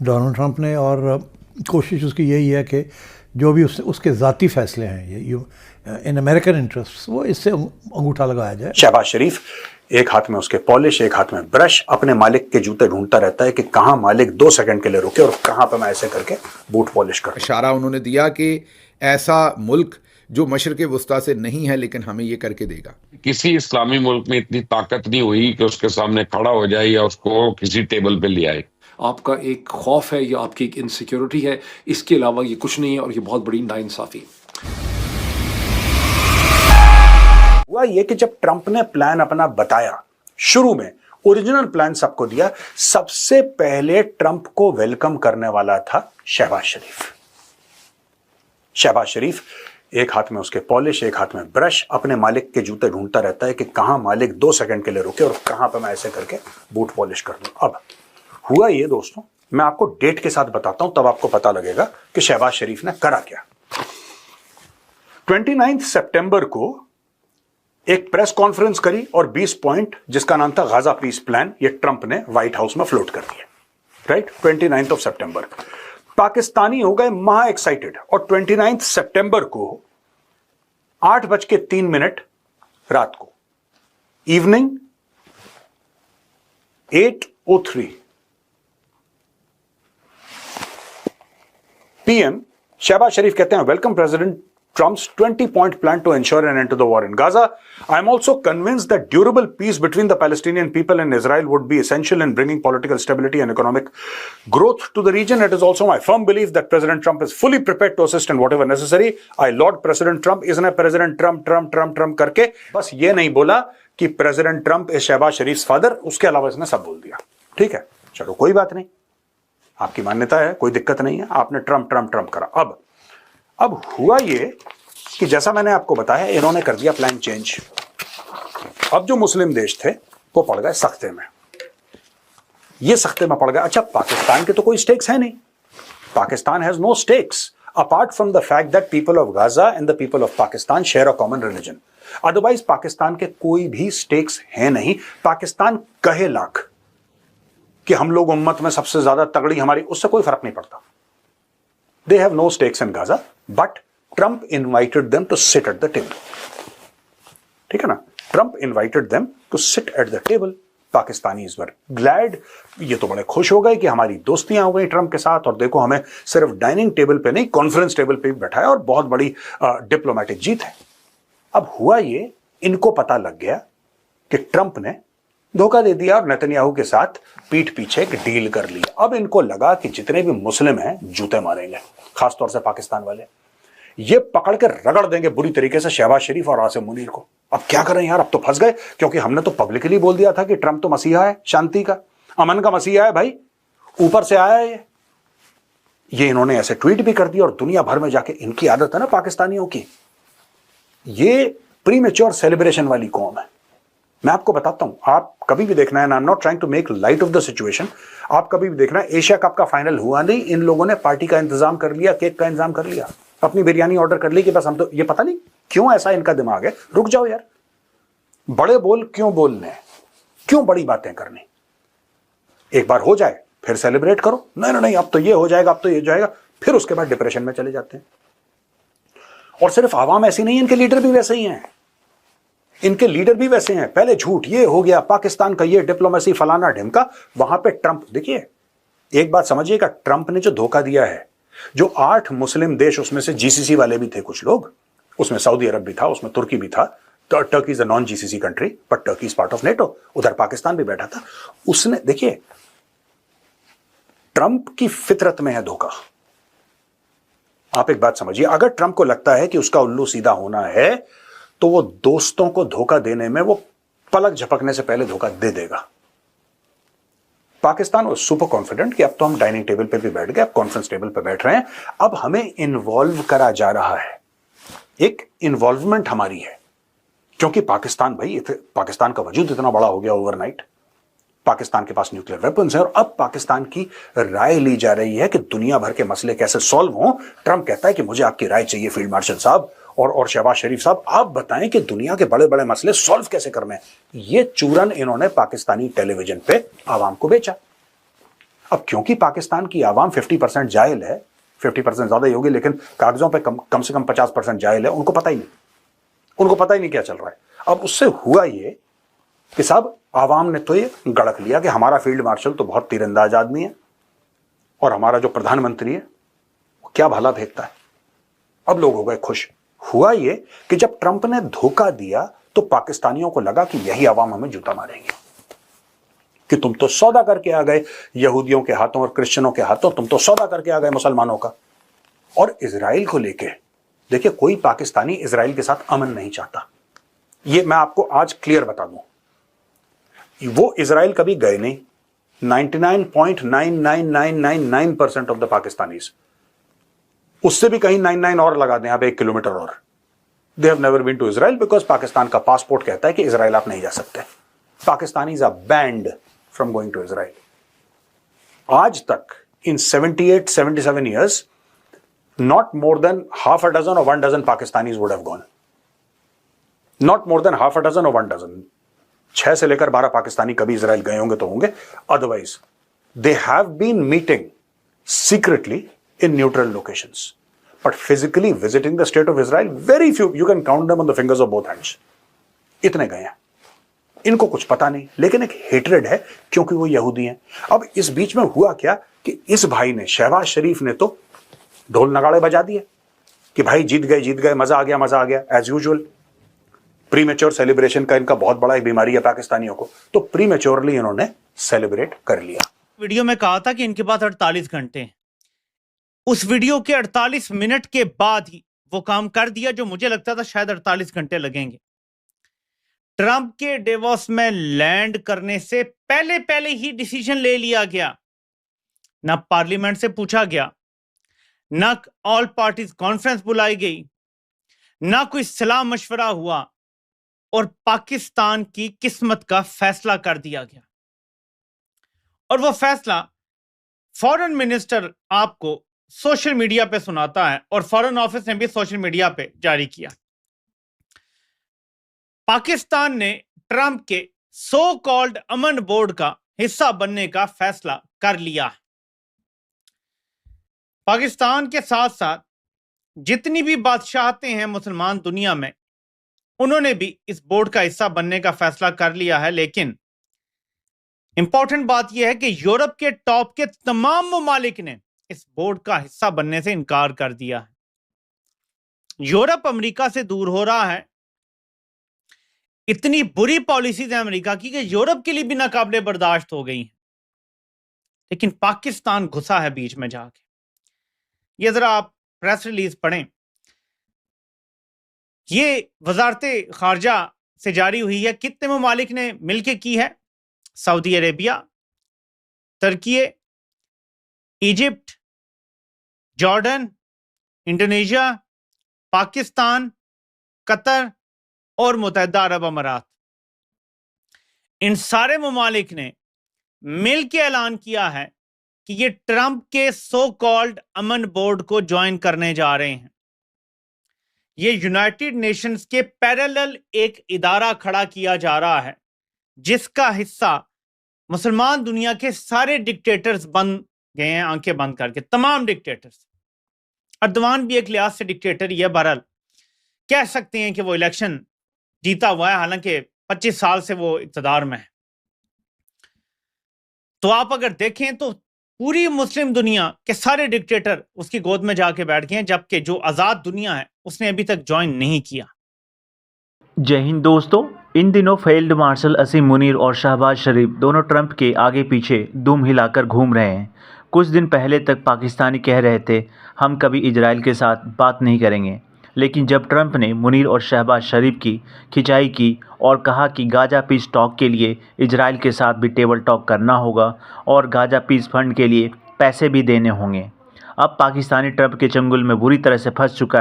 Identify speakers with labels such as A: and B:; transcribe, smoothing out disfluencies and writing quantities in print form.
A: Donald Trump ने, और कोशिश उसकी यही है कि जो भी उसके ज़ाती फैसले हैं इन अमेरिकन इंटरेस्ट, वो इससे अंगूठा लगाया जाए।
B: शहबाज शरीफ एक हाथ में उसके पॉलिश, एक हाथ में ब्रश, अपने मालिक के जूते ढूंढता रहता है कि कहां मालिक 2 सेकंड के लिए रुके और कहां पे मैं ऐसे करके बूट पॉलिश कर।
C: इशारा उन्होंने दिया कि ऐसा मुल्क जो मशरिक़ वुस्ता से नहीं है लेकिन हमें ये करके देगा।
D: किसी इस्लामी मुल्क में इतनी ताकत नहीं हुई कि उसके सामने खड़ा हो जाए या उसको किसी टेबल पे ले आए।
E: आपका एक खौफ है या आपकी एक इनसिक्योरिटी है, इसके अलावा ये कुछ नहीं है, और ये बहुत बड़ी नाइंसाफी।
B: हुआ ये कि जब ट्रंप ने प्लान अपना बताया, शुरू में ओरिजिनल प्लान सबको दिया, सबसे पहले ट्रंप को वेलकम करने वाला था शहबाज शरीफ। शहबाज शरीफ एक हाथ में उसके पॉलिश, एक हाथ में ब्रश, अपने मालिक के जूते ढूंढता रहता है कि कहां मालिक 2 सेकंड के लिए रुके और कहां पे मैं ऐसे करके बूट पॉलिश कर दूं। अब हुआ ये दोस्तों, मैं आपको डेट के साथ बताता हूं, तब आपको पता लगेगा कि शहबाज शरीफ ने करा क्या। 29 सितंबर को एक प्रेस कॉन्फ्रेंस करी और 20 पॉइंट जिसका नाम था गाजा पीस प्लान, ये ट्रंप ने व्हाइट हाउस में फ्लोट कर दिया। राइट, 29 सितंबर पाकिस्तानी हो गए महा एक्साइटेड, और 29 सितंबर को 8:03 रात को, इवनिंग 8:03 PM, शहबाज शरीफ कहते हैं, welcome president Trump's 20-point plan to ensure an end to the war in Gaza. I am also convinced that durable peace between the Palestinian people and Israel would be essential in bringing political stability and economic growth to the region. It is also my firm belief that President Trump is fully prepared to assist in whatever necessary. I laud President Trump. इसने President Trump करके बस ये नहीं बोला कि President Trump is Shahbaz Sharif father, उसके अलावा इसने सब बोल दिया। ठीक है, चलो कोई बात नहीं, आपकी मान्यता है, कोई दिक्कत नहीं है, आपने ट्रंप करा। अब हुआ ये कि जैसा मैंने आपको बताया, इन्होंने कर दिया प्लान चेंज। अब जो मुस्लिम देश थे वो पड़ गए सख्ते में, ये सख्ते में पड़ गए। अच्छा, पाकिस्तान के तो कोई स्टेक्स है नहीं, Pakistan has no stakes apart from the fact that people of Gaza and the people of Pakistan share a common religion. Otherwise Pakistan के कोई भी स्टेक्स है नहीं। पाकिस्तान कहे लाख कि हम लोग उम्मत में सबसे ज्यादा तगड़ी हमारी, उससे कोई फर्क नहीं पड़ता। They have no stakes in Gaza, but Trump invited them to sit at the table. ठीक है ना, Trump invited them to sit at the table. Pakistanis were glad, ये तो बड़े खुश हो गए कि हमारी दोस्तियां हो गई ट्रंप के साथ, और देखो हमें सिर्फ डाइनिंग टेबल पे नहीं, कॉन्फ्रेंस टेबल पे भी बैठाया, और बहुत बड़ी डिप्लोमेटिक जीत है। अब हुआ ये, इनको पता लग गया कि ट्रंप ने धोखा दे दिया और नेतन्याहू के साथ पीठ पीछे एक डील कर ली। अब इनको लगा कि जितने भी मुस्लिम हैं जूते मारेंगे, खासतौर से पाकिस्तान वाले, ये पकड़ के रगड़ देंगे बुरी तरीके से शहबाज शरीफ और आसिम मुनीर को। अब क्या करें यार, अब तो फंस गए, क्योंकि हमने तो पब्लिकली बोल दिया था कि ट्रंप तो मसीहा है, शांति का, अमन का मसीहा है भाई, ऊपर से आया है ये इन्होंने ऐसे ट्वीट भी कर दिया, और दुनिया भर में जाके, इनकी आदत है ना पाकिस्तानियों की, ये प्रीमेच्योर सेलिब्रेशन वाली कौम है। मैं आपको बताता हूं, आप कभी भी देखना है, I am not trying to make light of the situation, आप कभी भी देखना है, एशिया कप का फाइनल हुआ नहीं, इन लोगों ने पार्टी का इंतजाम कर लिया, केक का इंतजाम कर लिया, अपनी बिरयानी ऑर्डर कर ली कि बस हम तो, ये पता नहीं क्यों ऐसा इनका दिमाग है। रुक जाओ यार, बड़े बोल क्यों बोलने हैं, क्यों बड़ी बातें करनी, एक बार हो जाए फिर सेलिब्रेट करो। नहीं, अब तो ये हो जाएगा, अब तो ये हो जाएगा, फिर उसके बाद डिप्रेशन में चले जाते हैं। और सिर्फ आवाम ऐसी नहीं है, इनके लीडर भी वैसे ही हैं, इनके लीडर भी वैसे हैं। पहले झूठ, ये हो गया पाकिस्तान का, ये डिप्लोमेसी फलाना ढिमका, वहां पे ट्रंप। देखिए एक बात समझिएगा, ट्रंप ने जो धोखा दिया है, जो 8 मुस्लिम देश, उसमें से जीसीसी वाले भी थे कुछ लोग, उसमें सऊदी अरब भी था, उसमें तुर्की भी था, Turkey is a non GCC country but Turkey is part of NATO, उधर पाकिस्तान भी बैठा था। उसने, देखिए ट्रंप की फितरत में है धोखा। आप एक बात समझिए, अगर ट्रंप को लगता है कि उसका उल्लू सीधा होना है, तो वो दोस्तों को धोखा देने में वो पलक झपकने से पहले धोखा दे देगा। पाकिस्तान वो सुपर कॉन्फिडेंट कि अब तो हम डाइनिंग टेबल पे भी बैठ गए, अब कॉन्फ्रेंस टेबल पे बैठ रहे हैं, अब हमें इन्वॉल्व करा जा रहा है, एक इन्वॉल्वमेंट हमारी है। क्योंकि पाकिस्तान भाई, पाकिस्तान का वजूद इतना बड़ा हो गया ओवरनाइट, पाकिस्तान के पास न्यूक्लियर वेपन्स हैं, और अब पाकिस्तान की राय ली जा रही है कि दुनिया भर के मसले कैसे सॉल्व हों। ट्रंप कहता है कि मुझे आपकी राय चाहिए फील्ड मार्शल साहब और शहबाज शरीफ साहब, आप बताएं कि दुनिया के बड़े बड़े मसले सॉल्व कैसे करने हैं। ये चूरन इन्होंने पाकिस्तानी टेलीविजन पे आवाम को बेचा। अब क्योंकि पाकिस्तान की आवाम 50% जाहिल है, 50% ज्यादा ही होगी, लेकिन कागजों पे कम से कम 50% जाहिल है, उनको पता ही नहीं क्या चल रहा है। अब उससे हुआ ये कि साहब आवाम ने तो ये गड़क लिया कि हमारा फील्ड मार्शल तो बहुत तीरंदाज आदमी है और हमारा जो प्रधानमंत्री है वो क्या भला फेंकता है। अब लोग हो गए खुश। हुआ ये कि जब ट्रंप ने धोखा दिया तो पाकिस्तानियों को लगा कि यही आवाम हमें जूता मारेंगे कि तुम तो सौदा करके आ गए यहूदियों के हाथों और क्रिश्चियनों के हाथों, तुम तो सौदा करके आ गए मुसलमानों का। और इजराइल को लेके देखिए, कोई पाकिस्तानी इजराइल के साथ अमन नहीं चाहता, ये मैं आपको आज क्लियर बता दूं। वो इजराइल कभी गए नहीं। 99.99999% ऑफ द पाकिस्तानीज, उससे भी कहीं 99 और लगा दें आप, 1 किलोमीटर और, they have never been to Israel because Pakistan का पासपोर्ट कहता है कि इजराइल आप नहीं जा सकते। Pakistanis are banned from going to Israel. आज तक इन 78-77 years, not more than half a dozen or 1 dozen Pakistanis would have gone. Not more than half a dozen or 1 dozen. 6 से लेकर 12 पाकिस्तानी कभी इजराइल गए होंगे तो होंगे, otherwise they have been meeting secretly in neutral locations, but physically visiting the state of Israel very few, you can count them on the fingers of both hands. इतने गए हैं, इनको कुछ पता नहीं, लेकिन एक हेट्रेड है क्योंकि वो यहूदी हैं। अब इस बीच में हुआ क्या कि इस भाई ने, शहबाज शरीफ ने तो ढोल नगाड़े बजा दिए कि भाई जीत गए, मजा आ गया एज यूजुअल। प्रीमेच्योर सेलिब्रेशन का इनका बहुत बड़ा एक बीमारी है पाकिस्तानियों को, तो प्रीमेच्योरली इन्होंने सेलिब्रेट कर लिया।
F: वीडियो में कहा था कि इनके पास 48 घंटे हैं। उस वीडियो के 48 मिनट के बाद ही वो काम कर दिया जो मुझे लगता था शायद 48 घंटे लगेंगे। ट्रंप के डेवोस में लैंड करने से पहले ही डिसीजन ले लिया गया। ना पार्लियामेंट से पूछा गया, ना ऑल पार्टीज कॉन्फ्रेंस बुलाई गई, ना कोई सलाह मशवरा हुआ, और पाकिस्तान की किस्मत का फैसला कर दिया गया। और वो फैसला फॉरेन मिनिस्टर आपको सोशल मीडिया पे सुनाता है और फॉरेन ऑफिस ने भी सोशल मीडिया पे जारी किया। पाकिस्तान ने ट्रंप के सो कॉल्ड अमन बोर्ड का हिस्सा बनने का फैसला कर लिया। पाकिस्तान के साथ साथ जितनी भी बादशाहतें हैं मुसलमान दुनिया में, उन्होंने भी इस बोर्ड का हिस्सा बनने का फैसला कर लिया है। लेकिन इंपॉर्टेंट बात यह है कि यूरोप के टॉप के तमाम ममालिक ने इस बोर्ड का हिस्सा बनने से इनकार कर दिया है। यूरोप अमेरिका से दूर हो रहा है। इतनी बुरी पॉलिसीज है अमेरिका की कि यूरोप के लिए भी नाकाबिले बर्दाश्त हो गई हैं। लेकिन पाकिस्तान घुसा है बीच में जाके। ये जरा आप प्रेस रिलीज पढ़ें। ये वजारते खारजा से जारी हुई है। कितने ममालिक ने मिलकर की है? सऊदी अरेबिया, तुर्की, इजिप्ट, जॉर्डन, इंडोनेशिया, पाकिस्तान, कतर और मुत्तहिदा अरब अमारात। इन सारे ममालिक ने मिलकर ऐलान किया है कि ये ट्रंप के सो कॉल्ड अमन बोर्ड को ज्वाइन करने जा रहे हैं। ये यूनाइटेड नेशंस के पैरेलल एक इदारा खड़ा किया जा रहा है जिसका हिस्सा मुसलमान दुनिया के सारे डिक्टेटर्स बन गए हैं, आंखें बंद करके, तमाम डिक्टेटर्स। अर्दवान भी एक लिहाज से डिक्टेटर ही है। बहरहाल कह सकते हैं कि वो इलेक्शन जीता हुआ है, हालांकि 25 साल से वो इक़्तिदार में है। तो आप अगर देखें तो पूरी मुस्लिम दुनिया के सारे डिक्टेटर उसकी गोद में जाके बैठ गए हैं, जबकि जो आज़ाद दुनिया है उसने अभी तक ज्वाइन नहीं किया।
G: जय हिंद दोस्तों। इन दिनों फील्ड मार्शल असीम मुनीर और शहबाज शरीफ दोनों ट्रंप के आगे पीछे दुम हिलाकर घूम रहे हैं। कुछ दिन पहले तक पाकिस्तानी कह रहे थे हम कभी इजराइल के साथ बात नहीं करेंगे, लेकिन जब ट्रंप ने मुनीर और शहबाज शरीफ की खिंचाई की और कहा कि गाजा पीस टॉक के लिए इजराइल के साथ भी टेबल टॉक करना होगा और गाजा पीस फंड के लिए पैसे भी देने होंगे, अब पाकिस्तानी ट्रंप के चंगुल में बुरी तरह से फंस चुका है।